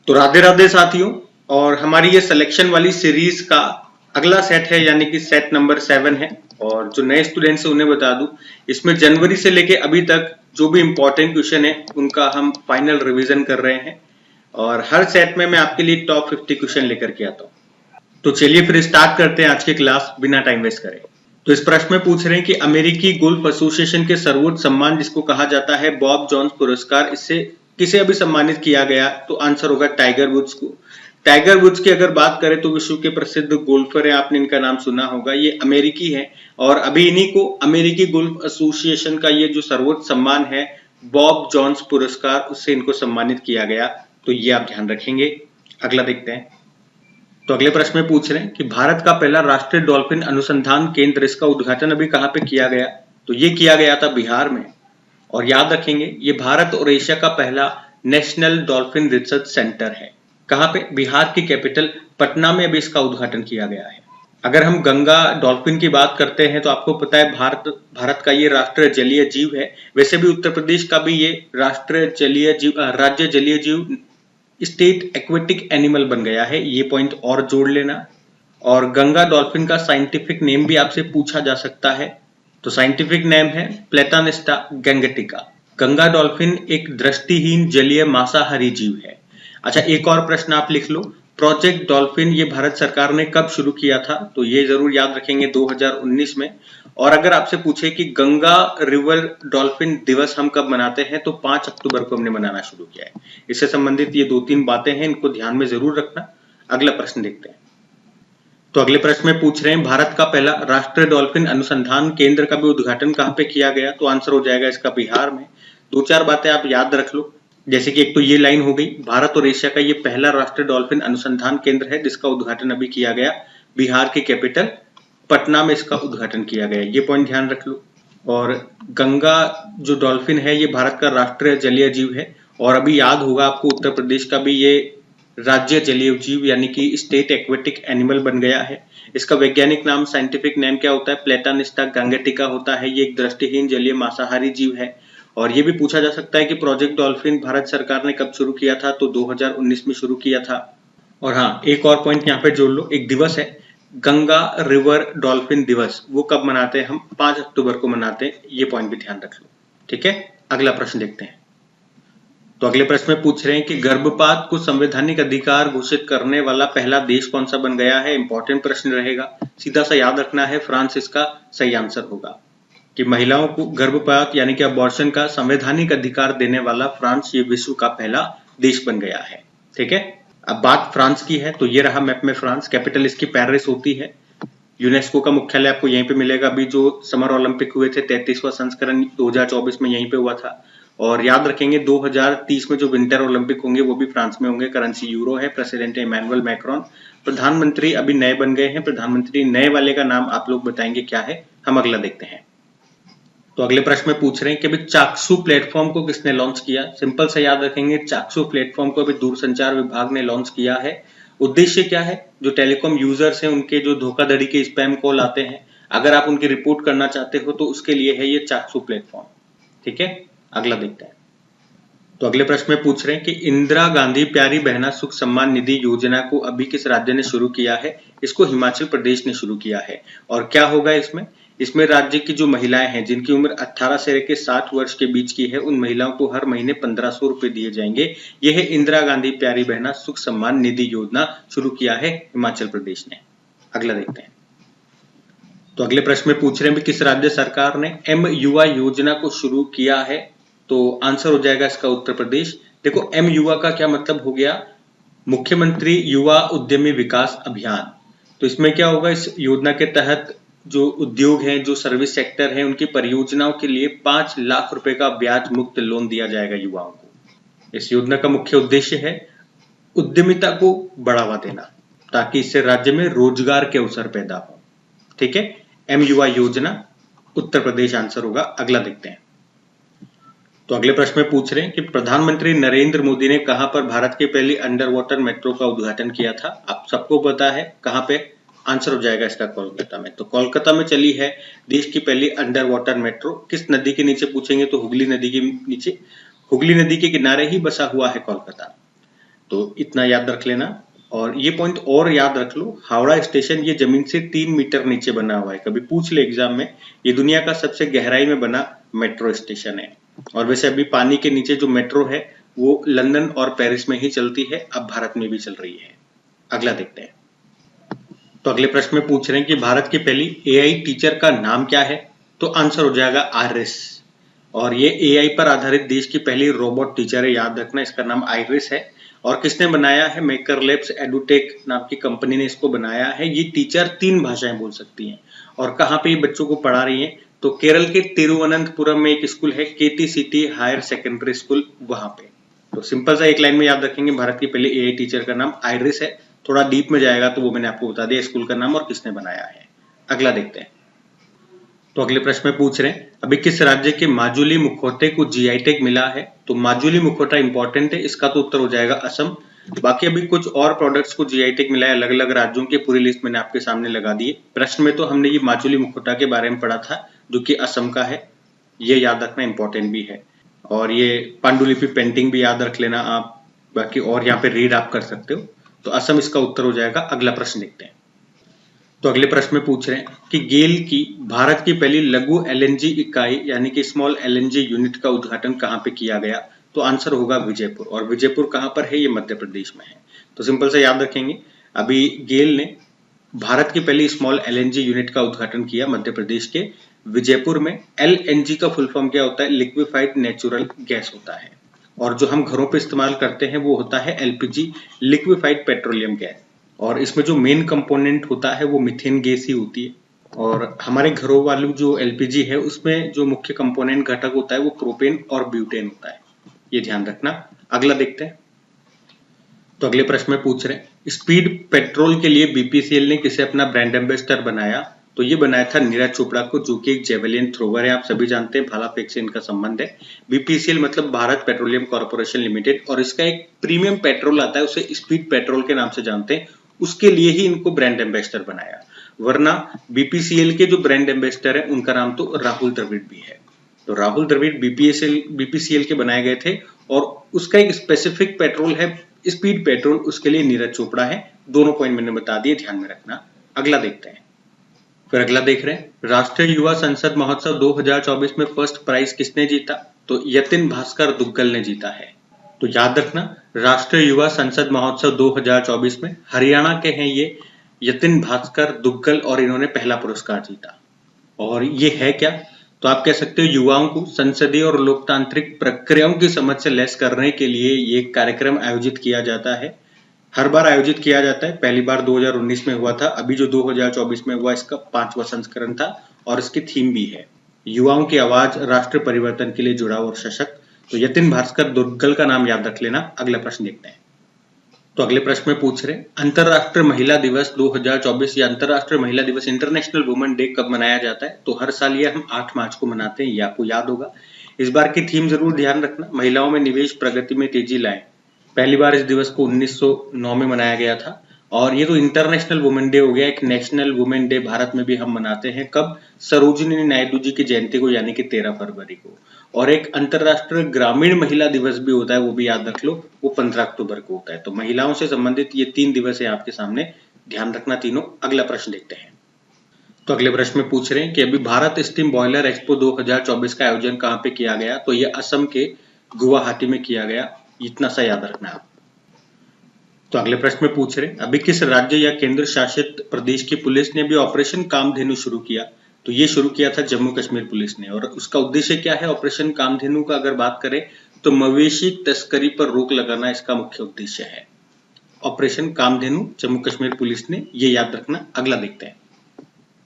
तो राधे राधे साथियों, और हमारी ये सिलेक्शन वाली सीरीज का अगला सेट है, यानी कि सेट नंबर 7 है। और जो नए स्टूडेंट्स हैं उन्हें बता दूं, इसमें जनवरी से लेके अभी तक जो भी इंपॉर्टेंट क्वेश्चन है उनका हम फाइनल रिवीजन कर रहे हैं। और हर सेट में मैं आपके लिए टॉप 50 क्वेश्चन लेकर के आता हूँ। तो चलिए फिर स्टार्ट करते हैं आज की क्लास बिना टाइम वेस्ट करे। तो इस प्रश्न में पूछ रहे हैं कि अमेरिकी गोल्फ एसोसिएशन के सर्वोच्च सम्मान जिसको कहा जाता है बॉब जॉन्स पुरस्कार, इससे किसे अभी सम्मानित किया गया? तो आंसर होगा टाइगर वुड्स को। टाइगर वुड्स की अगर बात करें तो विश्व के प्रसिद्ध गोल्फर है, आपने इनका नाम सुना होगा, ये अमेरिकी है। और अभी इन्हीं को अमेरिकी गोल्फ एसोसिएशन का ये जो सर्वोच्च सम्मान है बॉब जॉन्स पुरस्कार, उससे इनको सम्मानित किया गया। तो ये आप ध्यान रखेंगे। अगला देखते हैं। तो अगले प्रश्न में पूछ रहे हैं कि भारत का पहला राष्ट्रीय डॉल्फिन अनुसंधान केंद्र, इसका उद्घाटन अभी कहां पे किया गया? तो ये किया गया था बिहार में। और याद रखेंगे ये भारत और एशिया का पहला नेशनल डॉल्फिन रिसर्च सेंटर है। कहां पे? बिहार की कैपिटल पटना में अभी इसका उद्घाटन किया गया है। अगर हम गंगा डॉल्फिन की बात करते हैं तो आपको पता है भारत का ये राष्ट्रीय जलीय जीव है। वैसे भी उत्तर प्रदेश का भी ये राष्ट्रीय जलीय जीव, राज्य जलीय जीव, स्टेट एक्वेटिक एनिमल बन गया है। ये पॉइंट और जोड़ लेना। और गंगा डॉल्फिन का साइंटिफिक नेम भी आपसे पूछा जा सकता है। तो साइंटिफिक नेम है प्लेटानिस्टा गैंगेटिका। गंगा डॉल्फिन एक दृष्टिहीन जलीय मांसाहारी जीव है। अच्छा, एक और प्रश्न आप लिख लो, प्रोजेक्ट डॉल्फिन ये भारत सरकार ने कब शुरू किया था? तो ये जरूर याद रखेंगे, 2019 में। और अगर आपसे पूछे कि गंगा रिवर डॉल्फिन दिवस हम कब मनाते हैं, तो 5 अक्टूबर को हमने मनाना शुरू किया है। इससे संबंधित ये 2-3 बातें हैं, इनको ध्यान में जरूर रखना। अगला प्रश्न देखते हैं। तो अगले प्रश्न में पूछ रहे हैं भारत का पहला राष्ट्रीय डॉल्फिन अनुसंधान केंद्र का भी उद्घाटन कहां पे किया गया? तो आंसर हो जाएगा इसका बिहार में। 2-4 बातें आप याद रख लो, जैसे कि एक तो ये लाइन हो गई, भारत और एशिया का ये पहला राष्ट्रीय डॉल्फिन अनुसंधान केंद्र है जिसका उद्घाटन अभी किया गया बिहार की कैपिटल पटना में, इसका उद्घाटन किया गया। ये पॉइंट ध्यान रख लो। और गंगा जो डॉल्फिन है ये भारत का राष्ट्रीय जलीय जीव है। और अभी याद होगा आपको उत्तर प्रदेश का भी ये राज्य जलीय जीव यानी कि स्टेट एक्वेटिक एनिमल बन गया है। इसका वैज्ञानिक नाम, साइंटिफिक नेम क्या होता है? प्लेटानिस्टा गैंगेटिका होता है। ये एक दृष्टिहीन जलीय मांसाहारी जीव है। और ये भी पूछा जा सकता है कि प्रोजेक्ट डॉल्फिन भारत सरकार ने कब शुरू किया था? तो 2019 में शुरू किया था। और हाँ, एक और पॉइंट यहाँ पे जोड़ लो, एक दिवस है गंगा रिवर डॉल्फिन दिवस, वो कब मनाते हैं हम? 5 अक्टूबर को मनाते हैं। ये पॉइंट भी ध्यान रख लो, ठीक है। अगला प्रश्न देखते हैं। तो अगले प्रश्न में पूछ रहे हैं कि गर्भपात को संवैधानिक अधिकार घोषित करने वाला पहला देश कौन सा बन गया है? इंपॉर्टेंट प्रश्न रहेगा, सीधा सा याद रखना है, फ्रांस इसका सही आंसर होगा। कि महिलाओं को गर्भपात यानी कि अबॉर्शन का संवैधानिक अधिकार देने वाला फ्रांस ये विश्व का पहला देश बन गया है, ठीक है। अब बात फ्रांस की है, तो ये रहा मैप में फ्रांस, कैपिटल इसकी पेरिस होती है। यूनेस्को का मुख्यालय आपको यहीं पे मिलेगा। अभी जो समर ओलंपिक हुए थे 33वां संस्करण 2024 में यहीं पे हुआ था। और याद रखेंगे 2030 में जो विंटर ओलंपिक होंगे वो भी फ्रांस में होंगे। करेंसी यूरो है, प्रेसिडेंट इमैनुअल मैक्रोन। प्रधानमंत्री अभी नए बन गए हैं। प्रधानमंत्री नए वाले का नाम आप लोग बताएंगे क्या है। हम अगला देखते हैं। तो अगले प्रश्न में पूछ रहे हैं कि अभी चाक्षु प्लेटफॉर्म को किसने लॉन्च किया? सिंपल से याद रखेंगे, चाक्षु प्लेटफॉर्म को अभी दूरसंचार विभाग ने लॉन्च किया है। उद्देश्य क्या है? जो टेलीकॉम यूजर्स हैं उनके जो धोखाधड़ी के स्पैम कॉल आते हैं, अगर आप उनकी रिपोर्ट करना चाहते हो तो उसके लिए है ये चाक्षु प्लेटफॉर्म, ठीक है। अगला देखते हैं। तो अगले प्रश्न में पूछ रहे हैं कि इंदिरा गांधी प्यारी बहना सुख सम्मान निधि योजना को अभी किस राज्य ने शुरू किया है? इसको हिमाचल प्रदेश ने शुरू किया है। और क्या होगा इसमें? इसमें राज्य की जो महिलाएं हैं जिनकी उम्र 18 से लेकर 60 वर्ष के बीच की है, उन महिलाओं को हर महीने 1500 रुपए दिए जाएंगे। यह है इंदिरा गांधी प्यारी बहना सुख सम्मान निधि योजना, शुरू किया है हिमाचल प्रदेश ने। अगला देखते हैं। तो अगले प्रश्न में पूछ रहे हैं किस राज्य सरकार ने एम युवा योजना को शुरू किया है? तो आंसर हो जाएगा इसका उत्तर प्रदेश। देखो, एम युवा का क्या मतलब हो गया? मुख्यमंत्री युवा उद्यमी विकास अभियान। तो इसमें क्या होगा? इस योजना के तहत जो उद्योग हैं, जो सर्विस सेक्टर है, उनकी परियोजनाओं के लिए 5 लाख रुपए का ब्याज मुक्त लोन दिया जाएगा युवाओं को। इस योजना का मुख्य उद्देश्य है उद्यमिता को बढ़ावा देना, ताकि इससे राज्य में रोजगार के अवसर पैदा हो, ठीक है। एम युवा योजना, उत्तर प्रदेश आंसर होगा। अगला देखते हैं। तो अगले प्रश्न में पूछ रहे हैं कि प्रधानमंत्री नरेंद्र मोदी ने कहां पर भारत की पहली अंडर वाटर मेट्रो का उद्घाटन किया था? आप सबको पता है कहां पे। आंसर हो जाएगा इसका कोलकाता में। तो कोलकाता में चली है देश की पहली अंडर वाटर मेट्रो। किस नदी के नीचे पूछेंगे तो हुगली नदी के नीचे। हुगली नदी के किनारे ही बसा हुआ है कोलकाता। तो इतना याद रख लेना। और ये पॉइंट और याद रख लो, हावड़ा स्टेशन ये जमीन से 3 मीटर नीचे बना हुआ है। कभी पूछ ले एग्जाम में, ये दुनिया का सबसे गहराई में बना मेट्रो स्टेशन है। और वैसे अभी पानी के नीचे जो मेट्रो है वो लंदन और पेरिस में ही चलती है, अब भारत में भी चल रही है। अगला देखते हैं। तो अगले प्रश्न में पूछ रहे हैं कि भारत की पहली एआई टीचर का नाम क्या है? तो आंसर हो जाएगा आइरिस। और ये एआई पर आधारित देश की पहली रोबोट टीचर है, याद रखना, इसका नाम आइरिस है। और किसने बनाया है? मेकर लैब्स एडुटेक नाम की कंपनी ने इसको बनाया है। ये टीचर 3 भाषाएं बोल सकती हैं। और कहाँ पे ये बच्चों को पढ़ा रही हैं? तो केरल के तिरुवनंतपुरम में एक स्कूल है, केटीसीटी हायर सेकेंडरी स्कूल, वहां पे। तो सिंपल सा एक लाइन में याद रखेंगे, भारत की पहली एआई टीचर का नाम आइरिस है। थोड़ा डीप में जाएगा तो वो मैंने आपको बता दिया स्कूल का नाम और किसने बनाया है। अगला देखते हैं। तो अगले प्रश्न में पूछ रहे हैं, अभी किस राज्य के माजुली मुखौटे को जीआई टैग मिला है? तो माजुली मुखौटा इंपॉर्टेंट है, इसका तो उत्तर हो जाएगा असम। बाकी अभी कुछ और प्रोडक्ट्स को जीआई टैग मिला है अलग अलग राज्यों की, पूरी लिस्ट मैंने आपके सामने लगा दी है। प्रश्न में तो हमने ये माजुली मुखौटा के बारे में पढ़ा था जो कि असम का है, ये याद रखना इंपॉर्टेंट भी है। और ये पांडुलिपि पेंटिंग भी याद रख लेना आप, बाकी और यहाँ पे रीड आप कर सकते हो। तो असम इसका उत्तर हो जाएगा। अगला प्रश्न देखते हैं। तो अगले प्रश्न में पूछ रहे हैं कि गेल की भारत की पहली लघु एलएनजी इकाई यानी कि स्मॉल एलएनजी यूनिट का उद्घाटन कहाँ पे किया गया? तो आंसर होगा विजयपुर। और विजयपुर कहाँ पर है? ये मध्य प्रदेश में है। तो सिंपल से याद रखेंगे, अभी गेल ने भारत की पहली स्मॉल एलएनजी यूनिट का उद्घाटन किया मध्य प्रदेश के विजयपुर में। एलएनजी का फुल फॉर्म क्या होता है? लिक्विफाइड नेचुरल गैस होता है। और जो हम घरों पे इस्तेमाल करते हैं वो होता है एलपीजी, लिक्विफाइड पेट्रोलियम गैस। और इसमें जो मेन कंपोनेंट होता है वो मीथेन गैस ही होती है। और हमारे घरों वाली जो एलपीजी है उसमें जो मुख्य कंपोनेंट घटक होता है वो प्रोपेन और ब्यूटेन होता है, ये ध्यान रखना। अगला देखते हैं। तो अगले प्रश्न में पूछ रहे हैं, स्पीड पेट्रोल के लिए बीपीसीएल ने किसे अपना ब्रांड एम्बेसडर बनाया? तो ये बनाया था नीरज चोपड़ा को, जो कि एक जेवलिन थ्रोवर है। आप सभी जानते हैं, भाला फेंक से इनका संबंध है। बीपीसीएल मतलब भारत पेट्रोलियम कॉर्पोरेशन लिमिटेड, और इसका एक प्रीमियम पेट्रोल आता है, उसे स्पीड पेट्रोल के नाम से जानते हैं। उसके लिए ही इनको ब्रांड एम्बेसडर बनाया, वरना बीपीसीएल के जो ब्रांड एम्बेसडर है उनका नाम तो राहुल द्रविड़ भी है। तो राहुल द्रविड़ बीपीसीएल के बनाए गए थे, और उसका एक स्पेसिफिक पेट्रोल है स्पीड पेट्रोल, उसके लिए नीरज चोपड़ा है। दोनों पॉइंट मैंने बता दिए, ध्यान में रखना। अगला देखते हैं। फिर अगला देख रहे हैं, राष्ट्रीय युवा संसद महोत्सव 2024 में फर्स्ट प्राइज किसने जीता? तो यतिन भास्कर दुग्गल ने जीता है। तो याद रखना, राष्ट्रीय युवा संसद महोत्सव 2024 में हरियाणा के हैं ये यतिन भास्कर दुग्गल, और इन्होंने पहला पुरस्कार जीता। और ये है क्या? तो आप कह सकते हो युवाओं को संसदीय और लोकतांत्रिक प्रक्रियाओं की समझ से लैस करने के लिए ये कार्यक्रम आयोजित किया जाता है। हर बार आयोजित किया जाता है, पहली बार 2019 में हुआ था, अभी जो 2024 में हुआ इसका 5वां संस्करण था। और इसकी थीम भी है युवाओं की आवाज, राष्ट्र परिवर्तन के लिए जुड़ा और सशक्त। तो यतिन भास्कर दुग्गल का नाम याद रख लेना। अगला प्रश्न देखते हैं। तो अगले प्रश्न में पूछ रहे हैं, अंतरराष्ट्रीय महिला दिवस 2024 या अंतरराष्ट्रीय महिला दिवस इंटरनेशनल वुमेन डे कब मनाया जाता है? तो हर साल ये हम 8 मार्च को मनाते हैं, ये आपको याद होगा। इस बार की थीम जरूर ध्यान रखना, महिलाओं में निवेश, प्रगति में तेजी लाएं। पहली बार इस दिवस को 1909 में मनाया गया था। और ये तो इंटरनेशनल वुमेन डे हो गया, एक नेशनल वुमेन डे भारत में भी हम मनाते हैं। कब? सरोजिनी नायडू जी की जयंती को, यानी कि 13 फरवरी को। और एक अंतरराष्ट्रीय ग्रामीण महिला दिवस भी होता है, वो भी याद रख लो, वो 15 अक्टूबर को होता है। तो महिलाओं से संबंधित ये 3 दिवस है आपके सामने, ध्यान रखना तीनों। अगला प्रश्न देखते हैं। तो अगले प्रश्न में पूछ रहे हैं कि अभी भारत स्टीम बॉयलर एक्सपो 2024 का आयोजन कहाँ पे किया गया? तो ये असम के गुवाहाटी में किया गया, इतना सा याद रखना आप। तो अगले प्रश्न में पूछ रहे हैं, अभी किस राज्य या केंद्र शासित प्रदेश की पुलिस ने भी ऑपरेशन कामधेनु शुरू किया? तो ये शुरू किया था जम्मू कश्मीर पुलिस ने। और उसका उद्देश्य क्या है ऑपरेशन कामधेनु का? अगर बात करें तो मवेशी तस्करी पर रोक लगाना इसका मुख्य उद्देश्य है। ऑपरेशन कामधेनु जम्मू कश्मीर पुलिस ने, ये याद रखना। अगला देखते हैं।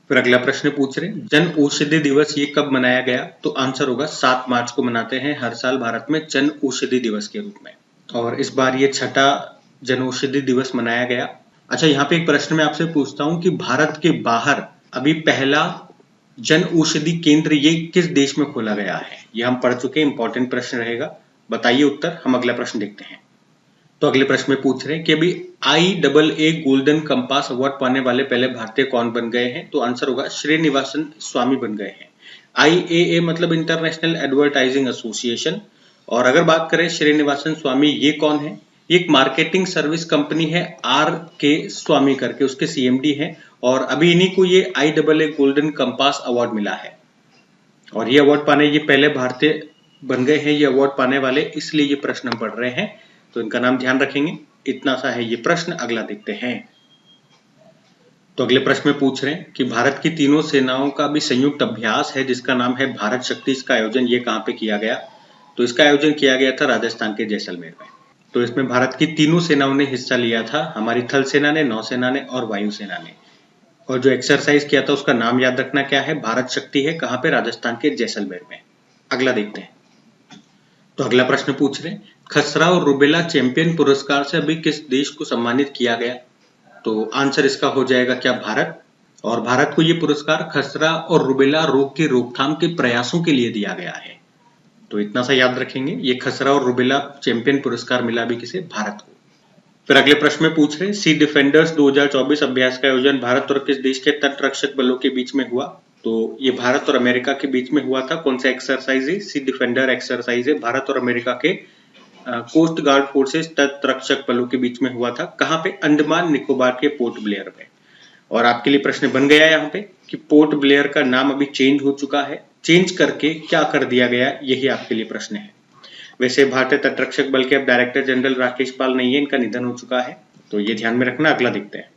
फिर अगला प्रश्न पूछ रहे हैं, जन औषधि दिवस ये कब मनाया गया? तो आंसर होगा 7 मार्च को मनाते हैं हर साल भारत में जन औषधि दिवस के रूप में। और इस बार ये 6ठा जन औषधि दिवस मनाया गया। अच्छा, यहाँ पे एक प्रश्न मैं आपसे पूछता हूँ कि भारत के बाहर अभी पहला जन औषधि केंद्र ये किस देश में खोला गया है? ये हम पढ़ चुके, इंपॉर्टेंट प्रश्न रहेगा, बताइए उत्तर। हम अगला प्रश्न देखते हैं। तो अगले प्रश्न में पूछ रहे हैं कि अभी IAA गोल्डन कंपास अवार्ड पाने वाले पहले भारतीय कौन बन गए हैं? तो आंसर होगा श्रीनिवासन स्वामी बन गए हैं। IAA मतलब इंटरनेशनल एडवर्टाइजिंग एसोसिएशन। और अगर बात करें श्रीनिवासन स्वामी ये कौन है? ये एक मार्केटिंग सर्विस कंपनी है, आर के स्वामी करके उसके सीएमडी हैं और अभी इन्हीं को ये IAA गोल्डन कंपास अवार्ड मिला है और ये अवार्ड पाने ये पहले भारतीय बन गए हैं ये अवार्ड पाने वाले, इसलिए ये प्रश्न हम पढ़ रहे हैं, तो इनका नाम ध्यान रखेंगे। इतना सा है ये प्रश्न। अगला देखते हैं। तो अगले प्रश्न में पूछ रहे हैं कि भारत की तीनों सेनाओं का भी संयुक्त अभ्यास है जिसका नाम है भारत शक्ति। इसका आयोजन ये कहाँ पे किया गया? तो इसका आयोजन किया गया था राजस्थान के जैसलमेर में। तो इसमें भारत की तीनों सेनाओं ने हिस्सा लिया था, हमारी थल सेना ने, नौसेना ने और वायुसेना ने। और जो एक्सरसाइज किया था उसका नाम याद रखना क्या है? भारत शक्ति है। कहाँ पे? राजस्थान के जैसलमेर में। अगला देखते हैं। तो अगला प्रश्न पूछ रहे हैं, खसरा और रुबेला चैंपियन पुरस्कार से अभी किस देश को सम्मानित किया गया? तो आंसर इसका हो जाएगा क्या? भारत। और भारत को ये पुरस्कार खसरा और रुबेला रोग की रोकथाम के प्रयासों के लिए दिया गया है। तो इतना सा याद रखेंगे, ये खसरा और रुबेला चैंपियन पुरस्कार मिला भी किसे? भारत को। फिर अगले प्रश्न में पूछ रहे हैं, सी डिफेंडर्स 2024 अभ्यास का आयोजन भारत और किस देश के तट रक्षक बलों के बीच में हुआ? तो ये भारत और अमेरिका के बीच में हुआ था। कौन सा एक्सरसाइज है? सी डिफेंडर एक्सरसाइज है। भारत और अमेरिका के कोस्ट गार्ड फोर्सेस तट रक्षक बलों के बीच में हुआ था। कहाँ पे? अंडमान निकोबार के पोर्ट ब्लेयर में। और आपके लिए प्रश्न बन गया यहाँ पे कि पोर्ट ब्लेयर का नाम अभी चेंज हो चुका है, चेंज करके क्या कर दिया गया, यही आपके लिए प्रश्न है। वैसे भारतीय तटरक्षक बल के अब डायरेक्टर जनरल राकेश पाल नहीं है, इनका निधन हो चुका है, तो ये ध्यान में रखना। अगला देखते हैं।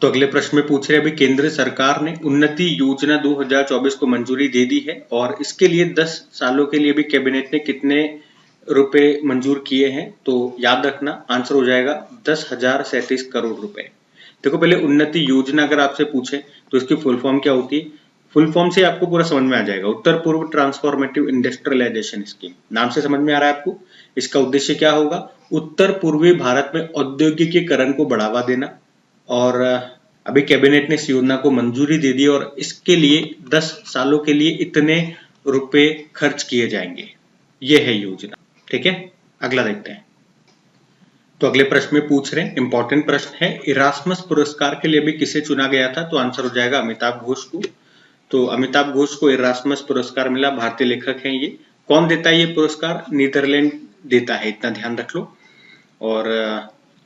तो अगले प्रश्न में पूछ रहे हैं, अभी केंद्र सरकार ने उन्नति योजना 2024 को मंजूरी दे दी है और इसके लिए 10 सालों के लिए भी कैबिनेट ने कितने रुपए मंजूर किए हैं? तो याद रखना आंसर हो जाएगा 10,037 करोड़ रुपए। देखो पहले उन्नति योजना अगर आपसे पूछे तो इसकी फुल फॉर्म क्या होती है? फुल फॉर्म से आपको पूरा समझ में आ जाएगा। उत्तर पूर्व ट्रांसफॉर्मेटिव इंडस्ट्रियलाइजेशन स्कीम, नाम से समझ में आ रहा है आपको। इसका उद्देश्य क्या होगा? उत्तर पूर्वी भारत में औद्योगिकीकरण को बढ़ावा देना। और अभी कैबिनेट ने इस योजना को मंजूरी दे दी और इसके लिए 10 सालों के लिए इतने रुपए खर्च किए जाएंगे। ये है योजना, ठीक है। अगला देखते हैं। तो अगले प्रश्न में पूछ रहे हैं, इंपॉर्टेंट प्रश्न है, इरास्मस पुरस्कार के लिए भी किसे चुना गया था? तो आंसर हो जाएगा अमिताभ घोष को। तो अमिताभ घोष को इरास्मस पुरस्कार मिला, भारतीय लेखक हैं ये। कौन देता है ये पुरस्कार? नीदरलैंड देता है, इतना ध्यान रख लो। और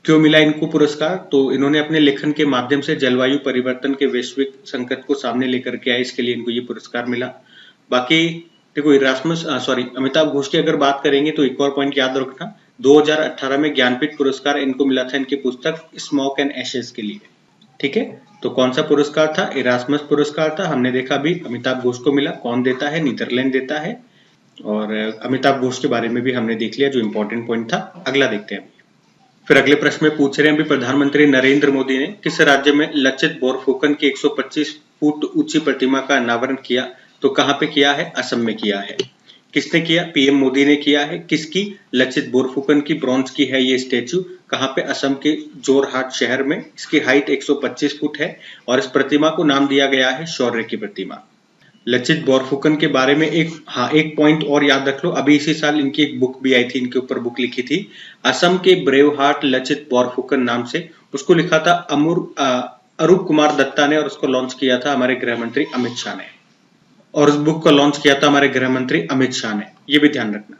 क्यों मिला इनको पुरस्कार? तो इन्होंने अपने लेखन के माध्यम से जलवायु परिवर्तन के वैश्विक संकट को सामने लेकर के आए, इसके लिए इनको ये पुरस्कार मिला। बाकी देखो अमिताभ घोष की अगर बात करेंगे तो एक और पॉइंट याद रखना, 2018 में ज्ञानपीठ पुरस्कार इनको मिला था इनकी पुस्तक स्मोक एंड एशेस के लिए, ठीक है। तो कौन सा पुरस्कार था? इरास्मस पुरस्कार था। हमने देखा अभी अमिताभ घोष को मिला। कौन देता है? नीदरलैंड देता है। और अमिताभ घोष के बारे में भी हमने देख लिया जो इंपॉर्टेंट पॉइंट था। अगला देखते हैं। फिर अगले प्रश्न में पूछ रहे हैं, अभी प्रधानमंत्री नरेंद्र मोदी ने किस राज्य में लचित बोरफुकन की 125 फुट ऊंची प्रतिमा का अनावरण किया? तो कहाँ पे किया है? असम में किया है। किसने किया? पीएम मोदी ने किया है। किसकी? लचित बोरफुकन की ब्रॉन्ज की है ये स्टेच्यू। कहाँ पे? असम के जोरहाट शहर में। इसकी हाइट 125 फुट है और इस प्रतिमा को नाम दिया गया है शौर्य की प्रतिमा। लचित बोरफुकन के बारे में एक पॉइंट और याद रख लो, अभी इसी साल इनकी एक बुक भी आई थी, इनके ऊपर बुक लिखी थी, असम के ब्रेव हार्ट लचित बोरफुकन नाम से। उसको लिखा था अरूप कुमार दत्ता ने और उसको लॉन्च किया था हमारे गृह मंत्री अमित शाह ने। और उस बुक को लॉन्च किया था हमारे गृह मंत्री अमित शाह ने, ये भी ध्यान रखना।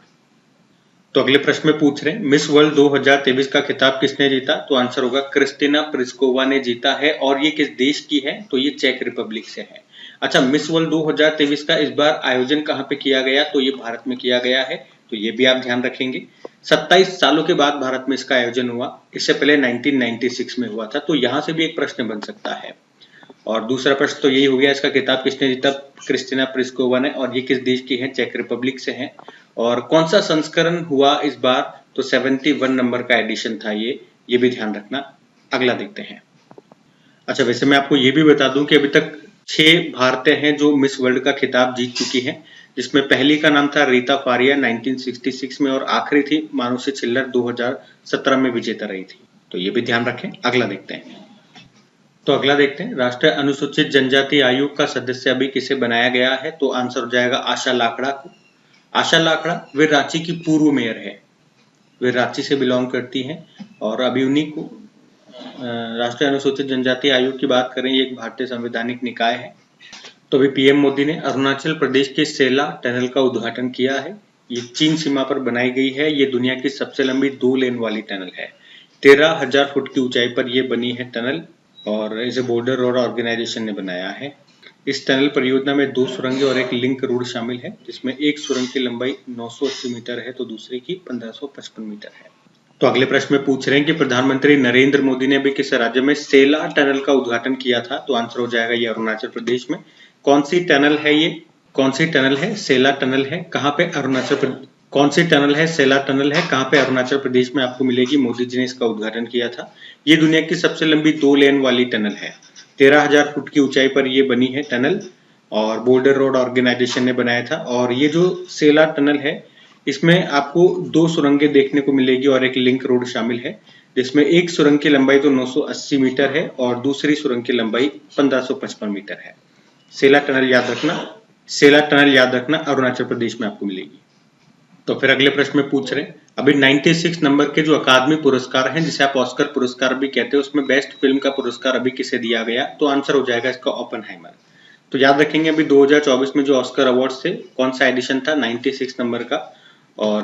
तो अगले प्रश्न में पूछ रहे हैं, मिस वर्ल्ड 2023 का खिताब किसने जीता? तो आंसर होगा क्रिस्टिना प्लिस्कोवा ने जीता है। और ये किस देश की है? तो ये चेक रिपब्लिक से है। अच्छा, मिस वर्ल्ड 2023 का इस बार आयोजन कहाँ पे किया गया? तो ये भारत में किया गया है, तो ये भी आप ध्यान रखेंगे। 27 सालों के बाद भारत में इसका आयोजन हुआ, इससे पहले 1996 में हुआ था, तो यहाँ से भी एक प्रश्न बन सकता है। और दूसरा प्रश्न तो यही हो गया, इसका खिताब किसने जीता? क्रिस्टिना प्लिस्कोवा ने। और ये किस देश की है? चेक रिपब्लिक से है। और कौन सा संस्करण हुआ इस बार? तो 71 नंबर का एडिशन था ये भी ध्यान रखना। अगला देखते हैं। अच्छा, वैसे मैं आपको ये भी बता दूं कि अभी तक 6 भारतीय हैं जो मिस वर्ल्ड का खिताब जीत चुकी हैं, जिसमें पहली का नाम था रीता फारिया 1966 में और आखिरी थी मानुषी छिल्लर 2017 में विजेता रही थी, तो ये भी ध्यान रखें। अगला देखते हैं। तो अगला देखते हैं, राष्ट्रीय अनुसूचित जनजाति आयोग का सदस्य अभी किसे बनाया गया है? तो आंसर हो जाएगा आशा लाकड़ा को। आशा लाकड़ा वे रांची की पूर्व मेयर है, वे रांची से बिलोंग करती हैं और अभी उन्हीं को राष्ट्रीय अनुसूचित जनजाति आयोग की बात करें, ये एक भारतीय संवैधानिक निकाय है। तो अभी पीएम मोदी ने अरुणाचल प्रदेश के सेला टनल का उद्घाटन किया है ये चीन सीमा पर बनाई गई है। ये दुनिया की सबसे लंबी 2 लेन वाली टनल है। 13,000 फुट की ऊंचाई पर यह बनी है टनल और इसे बॉर्डर रोड ऑर्गेनाइजेशन ने बनाया है। इस टनल परियोजना में 2 सुरंगें और एक लिंक रोड शामिल है, जिसमें एक सुरंग की लंबाई 980 मीटर है तो दूसरे की 1555 मीटर है। तो अगले प्रश्न में पूछ रहे हैं कि प्रधानमंत्री नरेंद्र मोदी ने अभी किस राज्य में सेला टनल का उद्घाटन किया था? तो आंसर हो जाएगा ये अरुणाचल प्रदेश में। कौन सी टनल है ये? कौन सी टनल है? सेला टनल है। कहाँ पे? अरुणाचल प्रदेश। कौन सी टनल है? सेला टनल है। कहाँ पे? अरुणाचल प्रदेश में आपको मिलेगी। मोदी जी ने इसका उद्घाटन किया था। ये दुनिया की सबसे लंबी 2 लेन वाली टनल है। 13,000 फुट की ऊंचाई पर ये बनी है टनल और बॉर्डर रोड ऑर्गेनाइजेशन ने बनाया था। और ये जो सेला टनल है, इसमें आपको 2 सुरंगें देखने को मिलेगी और एक लिंक रोड शामिल है, जिसमें एक सुरंग की लंबाई तो 980 मीटर है और दूसरी सुरंग की लंबाई 1555 मीटर है। सेला टनल याद रखना, सेला टनल याद रखना, अरुणाचल प्रदेश में आपको मिलेगी। तो फिर अगले प्रश्न में पूछ रहे हैं, अभी 96 नंबर के जो अकादमी पुरस्कार हैं, जिसे आप ऑस्कर पुरस्कार भी कहते हैं, उसमें बेस्ट फिल्म का पुरस्कार अभी किसे दिया गया? तो आंसर हो जाएगा इसका ओपेनहाइमर। तो याद रखेंगे अभी 2024 में जो ऑस्कर अवार्ड्स थे, कौन सा एडिशन था? 96 नंबर का। और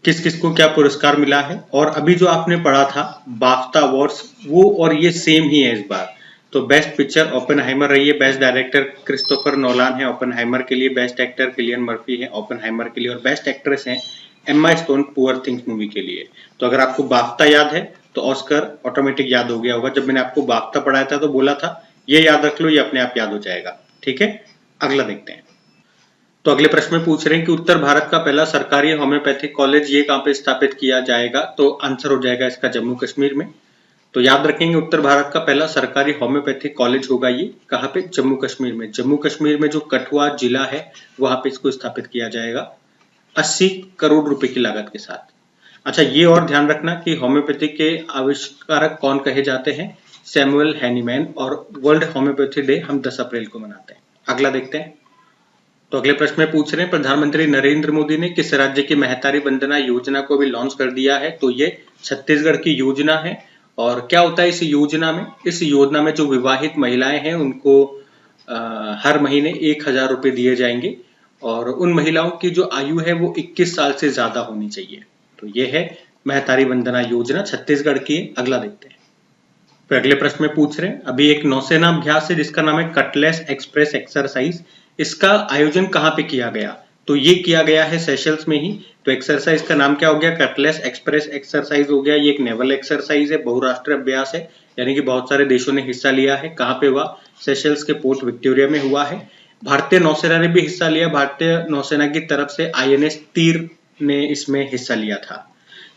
किस किस को क्या पुरस्कार मिला है। और अभी जो आपने पढ़ा था बाफ्टा अवार्ड्स, वो और ये सेम ही है इस बार। तो बेस्ट पिक्चर ओपेनहाइमर रही है, बेस्ट डायरेक्टर क्रिस्टोफर नोलान है ओपेनहाइमर के लिए, बेस्ट एक्टर किलियन मर्फी है ओपेनहाइमर के लिए और बेस्ट एक्ट्रेस है Emma stone poor things movie के लिए। तो अगर आपको बाफ्टा याद है तो ऑस्कर ऑटोमेटिक याद हो गया होगा। जब मैंने आपको बाफ्टा पढ़ाया था तो बोला था ये याद रख लो, ये अपने आप याद हो जाएगा। ठीक है, अगला देखते हैं। तो अगले प्रश्न में पूछ रहे हैं कि उत्तर भारत का पहला सरकारी होम्योपैथिक कॉलेज ये कहां पे स्थापित किया जाएगा? तो आंसर हो जाएगा इसका जम्मू कश्मीर में। तो याद रखेंगे उत्तर भारत का पहला सरकारी होम्योपैथिक कॉलेज होगा ये कहां पे? जम्मू कश्मीर में। जम्मू कश्मीर में जो कठुआ जिला है वहां पे इसको स्थापित किया जाएगा 80 करोड़ रुपए की लागत के साथ। अच्छा, ये और ध्यान रखना कि होम्योपैथिक के आविष्कारक कौन कहे जाते हैं? Samuel Hahnemann. और वर्ल्ड होम्योपैथी डे हम 10 अप्रैल को मनाते हैं। अगला देखते हैं। तो अगले प्रश्न में पूछ रहे हैं, प्रधानमंत्री नरेंद्र मोदी ने किस राज्य की महतारी वंदना योजना को भी लॉन्च कर दिया है? तो ये छत्तीसगढ़ की योजना है। और क्या होता है इस योजना में? इस योजना में जो विवाहित महिलाएं हैं उनको हर महीने 1,000 रुपए दिए जाएंगे और उन महिलाओं की जो आयु है वो 21 साल से ज्यादा होनी चाहिए। तो ये है महतारी वंदना योजना, छत्तीसगढ़ की। अगला देखते हैं। फिर अगले प्रश्न में पूछ रहे हैं, अभी एक नौसेना अभ्यास है जिसका नाम है कटलेस एक्सप्रेस एक्सरसाइज। इसका आयोजन कहाँ पे किया गया? तो ये किया गया है सेशल्स में ही। तो एक्सरसाइज का नाम क्या हो गया? कटलेस एक्सप्रेस एक्सरसाइज हो गया। ये एक नेवल एक्सरसाइज है, बहुराष्ट्रीय अभ्यास है, यानी कि बहुत सारे देशों ने हिस्सा लिया है। कहाँ पे हुआ? सेशल्स के पोर्ट विक्टोरिया में हुआ है। भारतीय नौसेना ने भी हिस्सा लिया। भारतीय नौसेना की तरफ से INS तीर ने इसमें हिस्सा लिया था।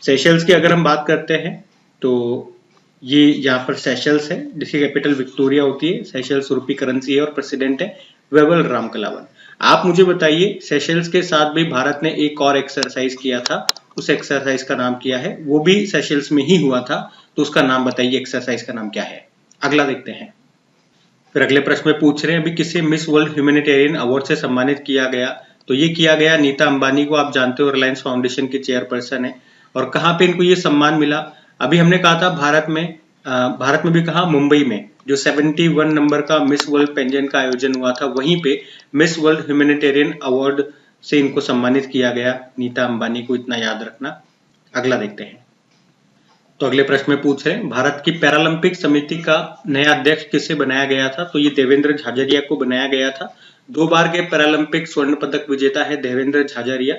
सेशल्स की अगर हम बात करते हैं तो ये यहाँ पर सेशल्स है जिसकी कैपिटल विक्टोरिया होती है। सेशल्स रुपी करेंसी है और प्रेसिडेंट है वेवल रामकलावन। आप मुझे बताइए, सेशल्स के साथ भी भारत ने एक और एक्सरसाइज किया था, उस एक्सरसाइज का नाम क्या है? वो भी सेशल्स में ही हुआ था, तो उसका नाम बताइए, एक्सरसाइज का नाम क्या है? अगला देखते हैं। फिर अगले प्रश्न में पूछ रहे हैं, अभी किसे मिस वर्ल्ड ह्यूमैनिटेरियन अवार्ड से सम्मानित किया गया? तो ये किया गया नीता अंबानी को। आप जानते हो रिलायंस फाउंडेशन की चेयरपर्सन है। और कहाँ पे इनको ये सम्मान मिला? अभी हमने कहा था भारत में भी कहा, मुंबई में जो 71 नंबर का मिस वर्ल्ड पेंजेंट का आयोजन हुआ था, वहीं पे मिस वर्ल्ड ह्यूमैनिटेरियन अवार्ड से इनको सम्मानित किया गया, नीता अंबानी को। इतना याद रखना। अगला देखते हैं। तो अगले प्रश्न में पूछ रहे हैं, भारत की पैरालंपिक समिति का नया अध्यक्ष किसे बनाया गया था? तो ये देवेंद्र झाझरिया को बनाया गया था। 2 बार के पैरालंपिक स्वर्ण पदक विजेता है देवेंद्र झाझरिया।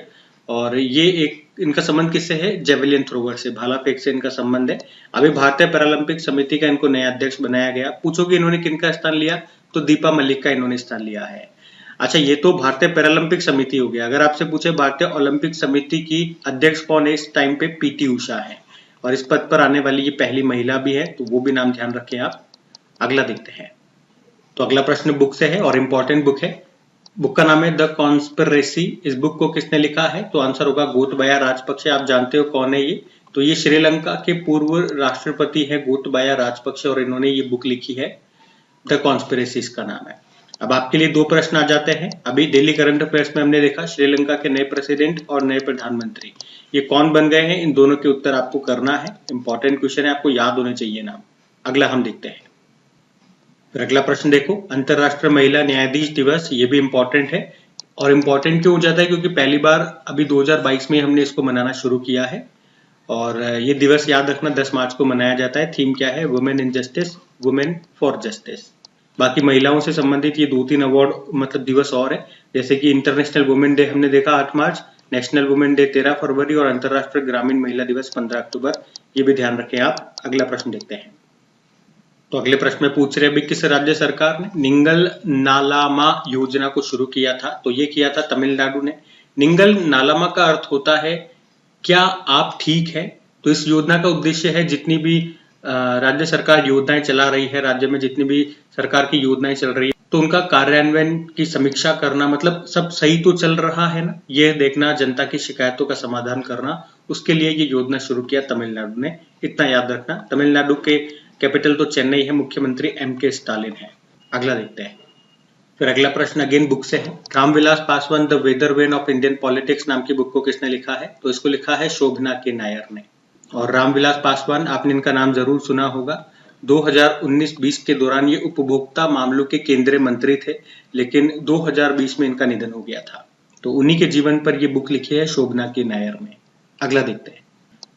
और ये एक इनका संबंध किससे है? जेवलिन थ्रोवर से, भाला फेंक से इनका संबंध है। अभी भारतीय पैरालंपिक समिति का इनको नया अध्यक्ष बनाया गया। पूछोगे इन्होंने किनका स्थान लिया? तो दीपा मलिक का इन्होंने स्थान लिया है। अच्छा, ये तो भारतीय पैरालंपिक समिति हो गया। अगर आपसे पूछे भारतीय ओलंपिक समिति की अध्यक्ष कौन है इस टाइम पे? PT उषा है। और इस पद पर आने वाली ये पहली महिला भी है, तो वो भी नाम ध्यान रखें आप। अगला देखते हैं। तो अगला प्रश्न बुक से है और इंपॉर्टेंट बुक है। बुक का नाम है द कॉन्स्पिरेसी। इस बुक को किसने लिखा है? तो आंसर होगा गोतबाया राजपक्षे। आप जानते हो कौन है ये? तो ये श्रीलंका के पूर्व राष्ट्रपति है गोतबाया राजपक्षे और इन्होंने ये बुक लिखी है। द कॉन्स्पिरेसी इसका नाम है। अब आपके लिए 2 प्रश्न आ जाते हैं। अभी डेली करंट अफेयर्स में हमने देखा श्रीलंका के नए प्रेसिडेंट और नए प्रधानमंत्री ये कौन बन गए हैं, इन दोनों के उत्तर आपको करना है। इंपॉर्टेंट क्वेश्चन है, आपको याद होने चाहिए नाम। अगला हम देखते हैं। फिर अगला प्रश्न देखो, अंतरराष्ट्रीय महिला न्यायाधीश दिवस, ये भी इंपॉर्टेंट है। और इम्पोर्टेंट क्यों हो जाता है, क्योंकि पहली बार अभी 2022 में हमने इसको मनाना शुरू किया है। और ये दिवस याद रखना 10 मार्च को मनाया जाता है। थीम क्या है? Women in justice, women for justice. बाकी महिलाओं से संबंधित ये 2-3 अवार्ड मतलब दिवस और है, जैसे कि इंटरनेशनल वुमेन डे हमने देखा 8 मार्च, नेशनल वुमेन डे 13 फरवरी और अंतर्राष्ट्रीय ग्रामीण महिला दिवस 15 अक्टूबर। ये भी ध्यान रखें आप। अगला प्रश्न देखते हैं। तो अगले प्रश्न में पूछ रहे हैं, अभी किस राज्य सरकार ने निंगल नालामा योजना को शुरू किया था? तो ये किया था तमिलनाडु ने। निंगल नालामा का अर्थ होता है क्या आप ठीक है? तो इस योजना का उद्देश्य है जितनी भी राज्य सरकार योजनाएं चला रही है, राज्य में जितनी भी सरकार की योजनाएं चल रही है, तो उनका कार्यान्वयन की समीक्षा करना, मतलब सब सही तो चल रहा है ना, यह देखना, जनता की शिकायतों का समाधान करना, उसके लिए ये योजना शुरू किया तमिलनाडु ने। इतना याद रखना। तमिलनाडु के कैपिटल तो चेन्नई है, मुख्यमंत्री M.K. स्टालिन है। अगला देखते हैं। फिर अगला प्रश्न अगेन बुक से है। Ramvilas Paswan the weather vane of Indian politics नाम की बुक को किसने लिखा है? तो इसको लिखा है शोभना के नायर ने। और रामविलास पासवान, आपने इनका नाम जरूर सुना होगा। 2019-20 के दौरान ये उपभोक्ता मामलों के केंद्रीय मंत्री थे, लेकिन 2020 में इनका निधन हो गया था। तो उन्हीं के जीवन पर ये बुक लिखी है शोभना के नायर में। अगला देखते हैं।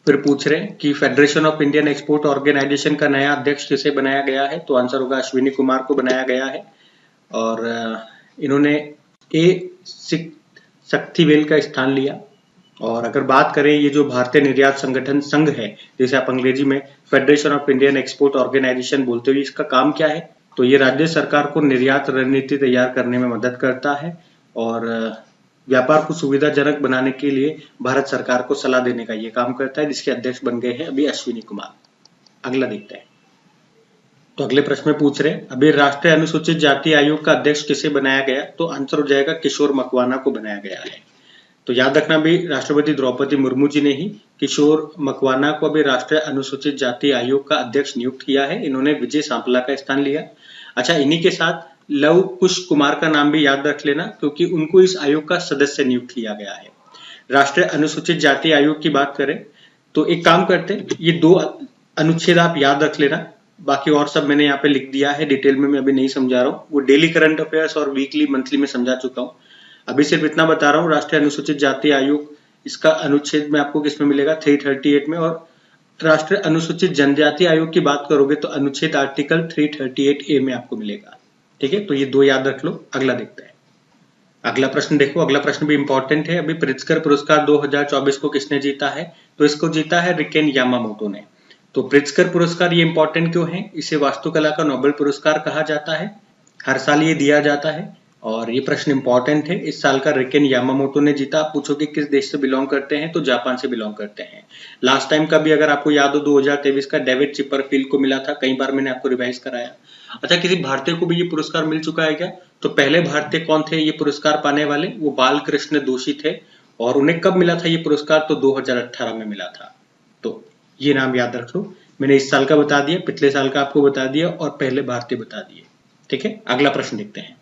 फिर पूछ रहे हैं कि federation of Indian export organisation का नया अध्यक्ष किसे बनाया गया है? तो आंसर होगा अश्विनी कुमार को बनाया गया है। और इन्होंने शक्तिवेल का स्थान लिया। और अगर बात करें, ये जो भारतीय निर्यात संगठन संघ है, जैसे आप अंग्रेजी में federation of Indian export organisation बोलते हो, इसका काम क्या है? तो ये राज्य सरकार को निर्यात रणनीति तैयार करने में मदद करता है और व्यापार को सुविधाजनक बनाने के लिए भारत सरकार को सलाह देने का ये काम करता है, जिसके अध्यक्ष बन गए हैं अभी अश्विनी कुमार। अगला देखते हैं। तो अगले प्रश्न में पूछ रहे हैं, अभी राष्ट्रीय अनुसूचित जाति आयोग का अध्यक्ष किसे बनाया गया? तो आंसर हो जाएगा किशोर मकवाना को बनाया गया है। तो याद रखना भी, राष्ट्रपति द्रौपदी मुर्मू जी ने ही किशोर मकवाना को अभी राष्ट्रीय अनुसूचित जाति आयोग का अध्यक्ष नियुक्त किया है। इन्होंने विजय सांपला का स्थान लिया। अच्छा, इन्हीं के साथ लव कुश कुमार का नाम भी याद रख लेना, क्योंकि उनको इस आयोग का सदस्य नियुक्त किया गया है। राष्ट्रीय अनुसूचित जाति आयोग की बात करें तो एक काम करते हैं, ये 2 अनुच्छेद आप याद रख लेना, बाकी और सब मैंने यहाँ पे लिख दिया है, डिटेल में मैं अभी नहीं समझा रहा हूँ। वो डेली करंट अफेयर्स और वीकली मंथली में समझा चुका हूँ। अभी सिर्फ इतना बता रहा हूँ, राष्ट्रीय अनुसूचित जाति आयोग, इसका अनुच्छेद में आपको किसमें मिलेगा? 338 में। और राष्ट्रीय अनुसूचित जनजाति आयोग की बात करोगे तो अनुच्छेद आर्टिकल 338A में आपको मिलेगा। ठीक है, तो ये 2 याद रख लो। अगला देखते हैं। अगला प्रश्न देखो, अगला प्रश्न भी इंपॉर्टेंट है। अभी प्रित्जकर पुरस्कार 2024 को किसने जीता है? तो इसको जीता है रिकेन यामामोटो ने। तो प्रित्जकर पुरस्कार ये इंपॉर्टेंट क्यों है? इसे वास्तुकला का नोबेल पुरस्कार कहा जाता है। हर साल ये दिया जाता है और ये प्रश्न इंपॉर्टेंट है। इस साल का रिकेन यामामोटो ने जीता। आप पूछोगे किस देश से बिलोंग करते हैं? तो जापान से बिलोंग करते हैं। लास्ट टाइम का भी अगर आपको याद हो, 2023 का डेविड चिपरफील्ड को मिला था। कई बार मैंने आपको रिवाइज कराया। अच्छा, किसी भारतीय को भी ये पुरस्कार मिल चुका है क्या? तो पहले भारतीय कौन थे ये पुरस्कार पाने वाले? वो बालकृष्ण दोषी थे। और उन्हें कब मिला था ये पुरस्कार? तो 2018 में मिला था। तो ये नाम याद रख लो। मैंने इस साल का बता दिया, पिछले साल का आपको बता दिया और पहले भारतीय बता दिए। ठीक है, अगला प्रश्न देखते हैं।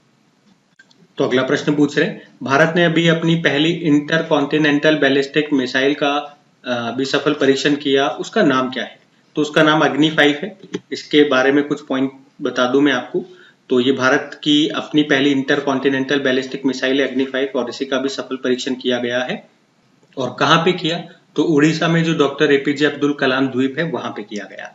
तो अगला प्रश्न पूछ रहे हैं, भारत ने अभी अपनी पहली इंटरकॉन्टिनेंटल बैलिस्टिक मिसाइल का भी सफल परीक्षण किया, उसका नाम क्या है? तो उसका नाम अग्नि 5 है। इसके बारे में कुछ पॉइंट बता दूं मैं आपको। तो ये भारत की अपनी पहली इंटरकॉन्टिनेंटल बैलिस्टिक मिसाइल है अग्नि 5, और इसी का भी सफल परीक्षण किया गया है। और कहाँ पे किया? तो उड़ीसा में जो डॉक्टर APJ अब्दुल कलाम द्वीप है वहां पे किया गया।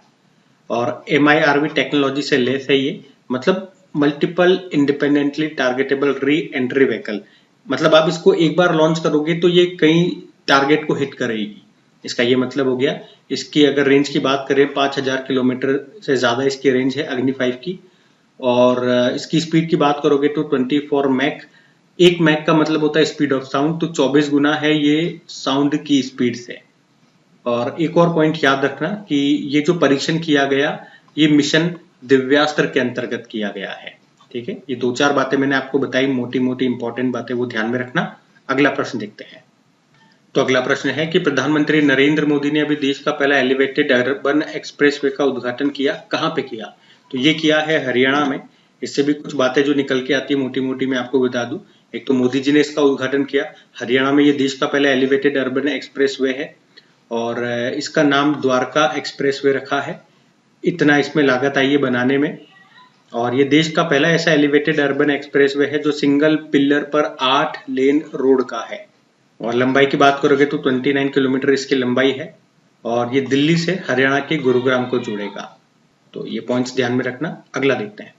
और MIRV टेक्नोलॉजी से लेस है ये, मतलब multiple independently targetable re entry vehicle. मतलब आप इसको एक बार लॉन्च करोगे तो ये कई टारगेट को हिट करेगी, इसका ये मतलब हो गया। इसकी अगर रेंज की बात करें, 5000 किलोमीटर से ज्यादा इसकी रेंज है अग्नि 5 की। और इसकी स्पीड की बात करोगे तो 24 मैक। 1 मैक का मतलब होता है स्पीड ऑफ साउंड, तो 24 गुना है ये साउंड की स्पीड से। और एक और पॉइंट याद रखना कि ये जो परीक्षण किया गया, ये मिशन दिव्यास्त्र के अंतर्गत किया गया है। ठीक है, ये 2-4 बातें मैंने आपको बताई, मोटी मोटी इंपॉर्टेंट बातें, वो ध्यान में रखना। अगला प्रश्न देखते हैं। तो अगला प्रश्न है कि प्रधानमंत्री नरेंद्र मोदी ने अभी देश का पहला एलिवेटेड अर्बन एक्सप्रेसवे का उद्घाटन किया। कहाँ पे किया? तो ये किया है हरियाणा में। इससे भी कुछ बातें जो निकल के आती है मोटी मोटी मैं आपको बता दूं। एक तो मोदी जी ने इसका उद्घाटन किया हरियाणा में। ये देश का पहला एलिवेटेड अर्बन एक्सप्रेसवे है और इसका नाम द्वारका एक्सप्रेसवे रखा है। इतना इसमें लागत आई है बनाने में। और ये देश का पहला ऐसा एलिवेटेड अर्बन एक्सप्रेसवे है जो सिंगल पिलर पर 8 लेन रोड का है। और लंबाई की बात करोगे तो 29 किलोमीटर इसकी लंबाई है और ये दिल्ली से हरियाणा के गुरुग्राम को जोड़ेगा। तो ये पॉइंट्स ध्यान में रखना। अगला देखते हैं।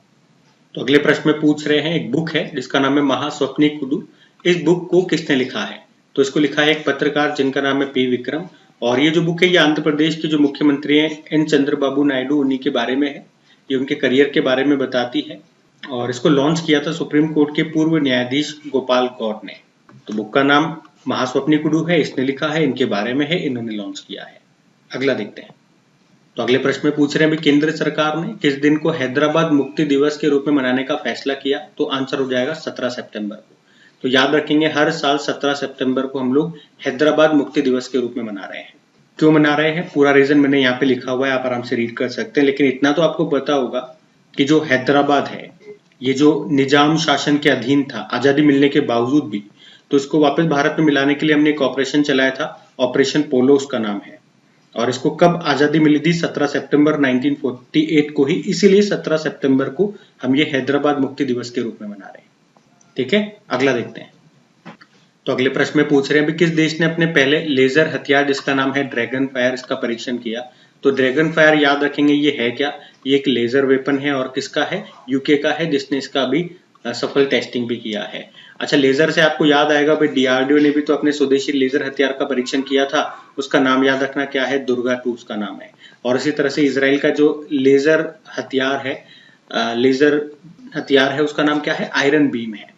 तो अगले प्रश्न में पूछ रहे हैं, एक बुक है जिसका नाम है महास्वप्निकुडु। इस बुक को किसने लिखा है? तो इसको लिखा है एक पत्रकार जिनका नाम है पी विक्रम। और ये जो बुक है ये आंध्र प्रदेश के जो मुख्यमंत्री हैं एन चंद्रबाबू नायडू, उन्हीं के बारे में है। ये उनके करियर के बारे में बताती है और इसको लॉन्च किया था सुप्रीम कोर्ट के पूर्व न्यायाधीश गोपाल गौर ने। तो बुक का नाम महास्वप्निकुडु है, इसने लिखा है, इनके बारे में है, इन्होंने लॉन्च किया है। अगला देखते हैं। तो अगले प्रश्न में पूछ रहे हैं, केंद्र सरकार ने किस दिन को हैदराबाद मुक्ति दिवस के रूप में मनाने का फैसला किया? तो आंसर हो जाएगा 17 सितंबर को। तो याद रखेंगे, हर साल 17 सितंबर को हम लोग हैदराबाद मुक्ति दिवस के रूप में मना रहे हैं। क्यों मना रहे हैं, पूरा रीजन मैंने यहाँ पे लिखा हुआ है, आप आराम से रीड कर सकते हैं। लेकिन इतना तो आपको पता होगा कि जो हैदराबाद है ये जो निजाम शासन के अधीन था आजादी मिलने के बावजूद भी, तो इसको वापस भारत में मिलाने के लिए हमने एक ऑपरेशन चलाया था, ऑपरेशन पोलो उसका नाम है। और इसको कब आजादी मिली थी? 17 सितंबर 1948 को ही। इसीलिए 17 सितंबर को हम ये हैदराबाद मुक्ति दिवस के रूप में मना रहे हैं। ठीक है, अगला देखते हैं। तो अगले प्रश्न में पूछ रहे हैं, किस देश ने अपने पहले लेजर हथियार जिसका नाम है ड्रैगन फायर, इसका परीक्षण किया? तो ड्रैगन फायर याद रखेंगे ये है क्या? ये एक लेजर वेपन है और किसका है? यूके का है, जिसने इसका अभी सफल टेस्टिंग भी किया है। अच्छा, लेजर से आपको याद आएगा भाई डीआरडीओ ने भी तो अपने स्वदेशी लेजर हथियार का परीक्षण किया था। उसका नाम याद रखना क्या है? दुर्गा 2 उसका नाम है। और इसी तरह से इजराइल का जो लेजर हथियार है उसका नाम क्या है? आयरन बीम है।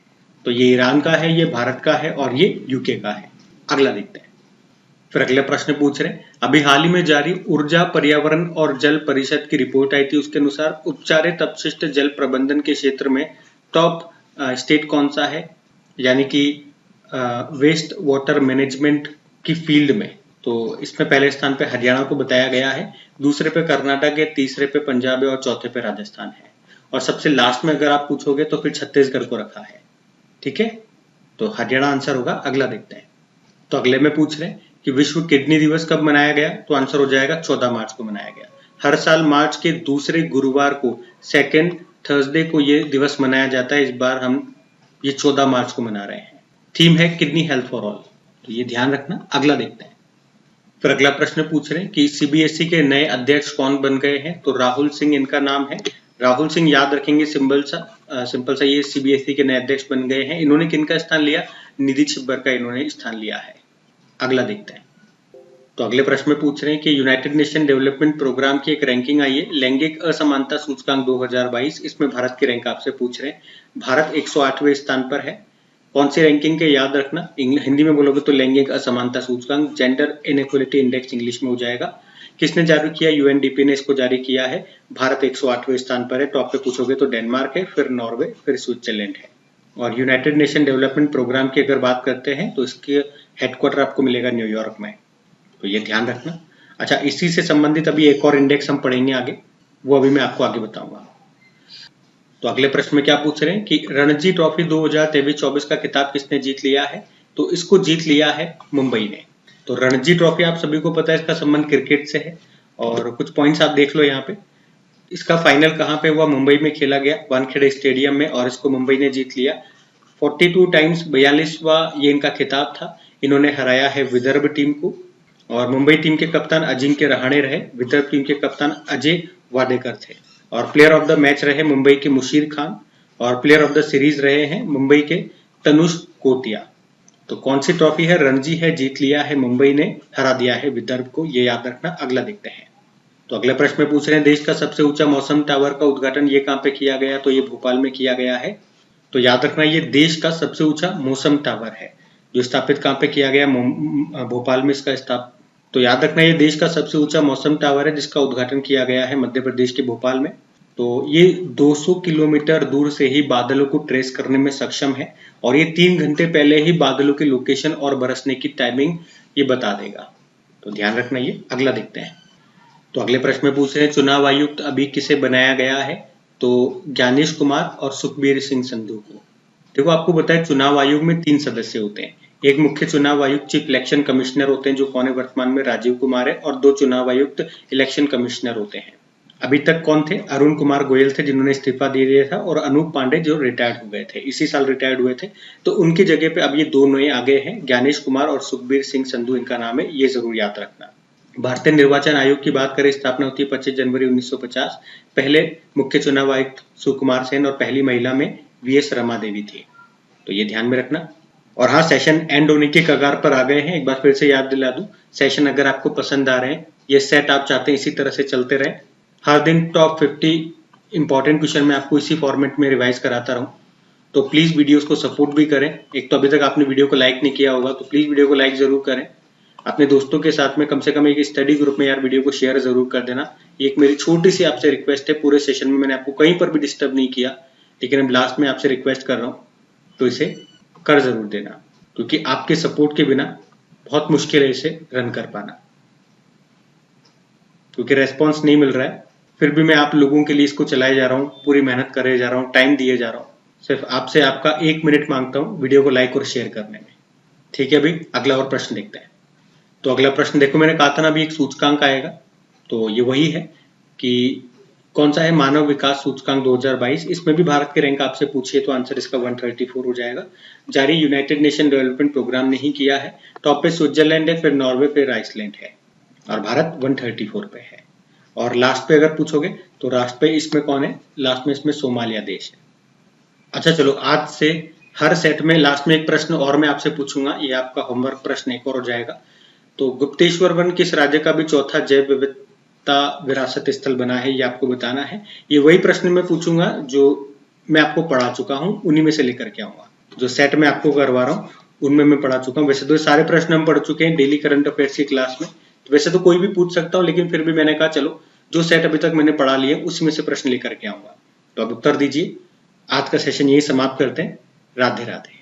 तो ये ईरान का है, ये भारत का है और ये यूके का है। अगला देखते हैं। फिर अगले प्रश्न पूछ रहे हैं, अभी हाल ही में जारी ऊर्जा पर्यावरण और जल परिषद की रिपोर्ट आई थी, उसके अनुसार उपचारित अपशिष्ट जल प्रबंधन के क्षेत्र में टॉप स्टेट कौन सा है? यानी कि वेस्ट वाटर मैनेजमेंट की फील्ड में। तो इसमें पहले स्थान पे हरियाणा को बताया गया है, दूसरे पे कर्नाटक है, तीसरे पे पंजाब है और चौथे पे राजस्थान है। और सबसे लास्ट में अगर आप पूछोगे तो फिर छत्तीसगढ़ को रखा है। ठीक है, तो हरियाणा आंसर होगा। अगला देखते हैं। तो अगले में पूछ रहे हैं कि विश्व किडनी दिवस कब मनाया गया? तो आंसर हो जाएगा 14 मार्च को मनाया गया। हर साल मार्च के दूसरे गुरुवार को, सेकेंड थर्सडे को ये दिवस मनाया जाता है। इस बार हम ये 14 मार्च को मना रहे हैं। थीम है किडनी हेल्थ फॉर ऑल, तो ये ध्यान रखना। अगला देखते हैं। फिर अगला प्रश्न पूछ रहे हैं कि सीबीएसई के नए अध्यक्ष कौन बन गए हैं? तो राहुल सिंह इनका नाम है। राहुल सिंह याद रखेंगे, सिंपल सा ये सीबीएसई के नए अध्यक्ष बन गए हैं। इन्होंने किनका स्थान लिया? निधि छिब्बर का इन्होंने स्थान लिया है। अगला देखते हैं। तो अगले प्रश्न में पूछ रहे हैं कि यूनाइटेड नेशन डेवलपमेंट प्रोग्राम की एक रैंकिंग आई है, लैंगिक असमानता सूचकांक 2022। इसमें भारत की रैंक आपसे पूछ रहे हैं। भारत 108वें स्थान पर है। कौन सी रैंकिंग के याद रखना, हिंदी में बोलोगे तो लैंगिक असमानता सूचकांक, जेंडर इनइक्वालिटी इंडेक्स इंग्लिश में हो जाएगा। किसने जारी किया? यूएनडीपी ने इसको जारी किया है। भारत 108वें स्थान पर है। टॉप पे पूछोगे तो डेनमार्क है, फिर नॉर्वे, फिर स्विट्जरलैंड है। और यूनाइटेड नेशन डेवलपमेंट प्रोग्राम की अगर बात करते हैं तो इसके हेडक्वार्टर आपको मिलेगा न्यूयॉर्क में, तो ये ध्यान रखना। अच्छा, इसी से संबंधित अभी एक और इंडेक्स हम पढ़ेंगे आगे, वो अभी मैं आपको आगे बताऊंगा। तो अगले प्रश्न में क्या पूछ रहे हैं कि रणजी ट्रॉफी 2023-24 का खिताब किसने जीत लिया है? तो इसको जीत लिया है मुंबई ने। तो रणजी ट्रॉफी आप सभी को पता है, इसका संबंध क्रिकेट से है। और कुछ पॉइंट्स आप देख लो यहाँ पे। इसका फाइनल कहाँ पे हुआ? मुंबई में खेला गया, वानखेड़े स्टेडियम में, और इसको मुंबई ने जीत लिया। 42 टाइम्स 42वां ये इनका खिताब था। इन्होंने हराया है विदर्भ टीम को। और मुंबई टीम के कप्तान अजिंक्य रहाणे रहे, विदर्भ टीम के कप्तान अजय वाडेकर थे। और प्लेयर ऑफ द मैच रहे मुंबई के मुशीर खान, और प्लेयर ऑफ द सीरीज रहे हैं मुंबई के तनुष कोटिया। तो कौन सी ट्रॉफी है? रणजी है, जीत लिया है मुंबई ने, हरा दिया है विदर्भ को, ये याद रखना। अगला देखते हैं। तो अगले प्रश्न में पूछ रहे हैं, देश का सबसे ऊंचा मौसम टावर का उद्घाटन ये कहाँ पे किया गया? तो ये भोपाल में किया गया है। तो याद रखना, ये देश का सबसे ऊंचा मौसम टावर है जो स्थापित कहाँ पे किया गया? भोपाल में इसका तो याद रखना, ये देश का सबसे ऊंचा मौसम टावर है जिसका उद्घाटन किया गया है मध्य प्रदेश के भोपाल में। तो ये 200 किलोमीटर दूर से ही बादलों को ट्रेस करने में सक्षम है और ये 3 घंटे पहले ही बादलों की लोकेशन और बरसने की टाइमिंग ये बता देगा। तो ध्यान रखना ये। अगला देखते हैं। तो अगले प्रश्न में पूछ रहे हैं, चुनाव आयुक्त अभी किसे बनाया गया है? तो ज्ञानेश कुमार और सुखबीर सिंह संधू को। देखो, आपको बताया चुनाव आयोग में 3 सदस्य होते हैं। एक मुख्य चुनाव आयुक्त चीफ इलेक्शन कमिश्नर होते हैं जो कौन है वर्तमान में? राजीव कुमार है। और 2 चुनाव आयुक्त इलेक्शन कमिश्नर होते हैं। अभी तक कौन थे? अरुण कुमार गोयल थे जिन्होंने इस्तीफा दे दिया था, और अनूप पांडे जो रिटायर्ड हो गए थे, इसी साल रिटायर्ड हुए थे। तो उनकी जगह पे अब ये दो नए आ गए हैं, ज्ञानेश कुमार और सुखबीर सिंह संधू इनका नाम है, ये जरूर याद रखना। भारतीय निर्वाचन आयोग की बात करें, स्थापना होती है 25 जनवरी 1950। पहले मुख्य चुनाव आयुक्त सुकुमार सेन और पहली महिला में वीएस रमा देवी थी, तो ये ध्यान में रखना। और हाँ, सेशन एंड होने के कगार पर आ गए हैं, एक बार फिर से याद दिला दूं, सेशन अगर आपको पसंद आ रहे हैं, ये सेट आप चाहते हैं इसी तरह से चलते रहे, हर दिन टॉप 50 इंपॉर्टेंट क्वेश्चन मैं आपको इसी फॉर्मेट में रिवाइज कराता रहूं, तो प्लीज वीडियोस को सपोर्ट भी करें। एक तो अभी तक आपने वीडियो को लाइक नहीं किया होगा, तो प्लीज वीडियो को लाइक जरूर करें। अपने दोस्तों के साथ में कम से कम एक स्टडी ग्रुप में यार वीडियो को शेयर जरूर कर देना। ये एक मेरी छोटी सी आपसे रिक्वेस्ट है, पूरे सेशन में मैंने आपको कहीं पर भी डिस्टर्ब नहीं किया, लेकिन अब लास्ट में आपसे रिक्वेस्ट कर रहा हूँ, तो इसे कर जरूर देना, क्योंकि आपके सपोर्ट के बिना बहुत मुश्किल है इसे रन कर पाना, क्योंकि रेस्पॉन्स नहीं मिल रहा है। फिर भी मैं आप लोगों के लिए इसको चलाए जा रहा हूँ, पूरी मेहनत करे जा रहा हूँ, टाइम दिए जा रहा हूँ। सिर्फ आपसे आपका 1 मिनट मांगता हूँ वीडियो को लाइक और शेयर करने में, ठीक है? अभी अगला और प्रश्न देखते हैं। तो अगला प्रश्न देखो, मैंने कहा था ना अभी एक सूचकांक आएगा, तो ये वही है कि कौन सा है, मानव विकास सूचकांक 2022। इसमें भी भारत के रैंक आपसे पूछिए तो आंसर इसका 134 हो जाएगा। जारी यूनाइटेड नेशन डेवलपमेंट प्रोग्राम नहीं किया है। टॉप पे स्विट्जरलैंड है, फिर नॉर्वे, फिर आइसलैंड है, और भारत 134 पे है। और लास्ट पे अगर पूछोगे तो लास्ट पे इसमें कौन है? लास्ट में इसमें सोमालिया देश है। अच्छा चलो, आज से हर सेट में लास्ट में एक प्रश्न और मैं आपसे पूछूंगा, ये आपका होमवर्क प्रश्न एक और हो जाएगा। तो गुप्तेश्वर वन किस राज्य का भी चौथा जैव विविधता विरासत स्थल बना है, ये आपको बताना है। ये वही प्रश्न मैं पूछूंगा जो मैं आपको पढ़ा चुका हूँ, उन्हीं में से लेकर के आऊंगा। जो सेट में आपको करवा रहा हूँ उनमें मैं पढ़ा चुका हूँ। वैसे तो सारे प्रश्न हम पढ़ चुके हैं डेली करंट अफेयर्स की क्लास में, तो वैसे तो कोई भी पूछ सकता हूँ, लेकिन फिर भी मैंने कहा चलो जो सेट अभी तक मैंने पढ़ा लिया उसी में से प्रश्न लेकर के आऊंगा। तो अब उत्तर दीजिए। आज का सेशन यही समाप्त करते हैं। राधे राधे।